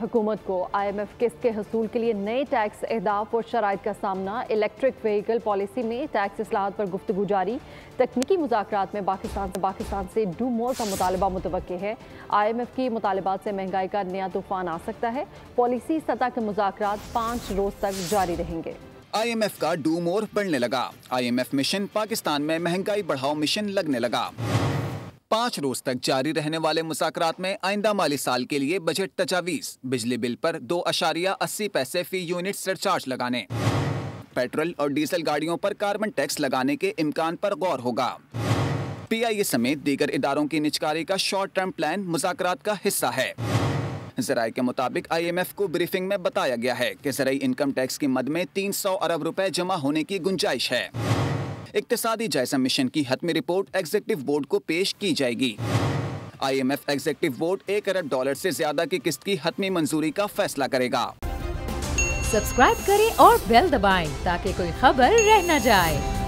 हुकूमत को IMF किस्त के हसूल के लिए नए टैक्स अहदाफ और शराइत का सामना। इलेक्ट्रिक व्हीकल पॉलिसी में टैक्स इस्लाहत पर गुफ्तगू जारी। तकनीकी मुज़ाकरात में पाकिस्तान से डू मोर का मुतालबा मुतवक्के है। IMF की मुतालबात से महंगाई का नया तूफान आ सकता है। पॉलिसी सतह के मुज़ाकरात 5 रोज तक जारी रहेंगे। IMF का डू मोर बढ़ने लगा। IMF मिशन पाकिस्तान में महंगाई बढ़ाओ मिशन लगने लगा। 5 रोज तक जारी रहने वाले मुज़ाकरात में आइंदा माली साल के लिए बजट तजावीज़, बिजली बिल पर 2.80 पैसे फी यूनिट सरचार्ज लगाने, पेट्रोल और डीजल गाड़ियों पर कार्बन टैक्स लगाने के इम्कान पर गौर होगा। PIA समेत दीगर इदारों की निजकारी का शॉर्ट टर्म प्लान मुज़ाकरात का हिस्सा है। ज़राए के मुताबिक IMF को ब्रीफिंग में बताया गया है कि ज़राई इनकम टैक्स की मद में 300 अरब रुपए जमा होने की गुंजाइश है। इक्तिसादी जायजा मिशन की हतमी रिपोर्ट एग्जीक्यूटिव बोर्ड को पेश की जाएगी। IMF एग्जीक्यूटिव बोर्ड $1 अरब से ज्यादा की किस्त की हतमी मंजूरी का फैसला करेगा। सब्सक्राइब करें और बेल दबाएं ताकि कोई खबर रह न जाए।